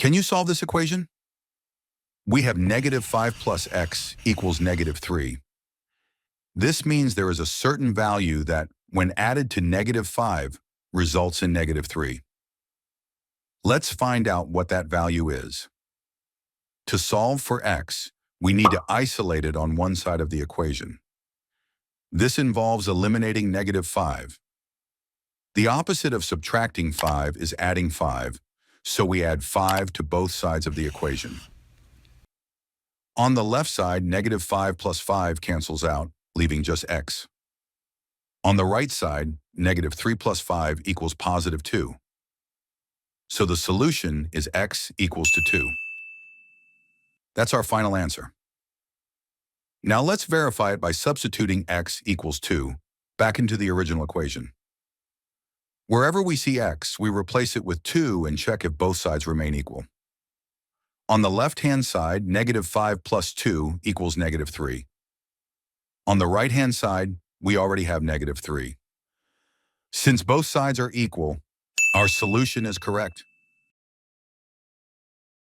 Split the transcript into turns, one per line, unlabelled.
Can you solve this equation? We have negative 5 plus x equals negative 3. This means there is a certain value that, when added to negative 5, results in negative 3. Let's find out what that value is. To solve for x, we need to isolate it on one side of the equation. This involves eliminating negative 5. The opposite of subtracting 5 is adding 5, so we add 5 to both sides of the equation. On the left side, negative 5 plus 5 cancels out, leaving just x. On the right side, negative 3 plus 5 equals positive 2. So the solution is x equals to 2. That's our final answer. Now let's verify it by substituting x equals 2 back into the original equation. Wherever we see x, we replace it with 2 and check if both sides remain equal. On the left-hand side, negative 5 plus 2 equals negative 3. On the right-hand side, we already have negative 3. Since both sides are equal, our solution is correct.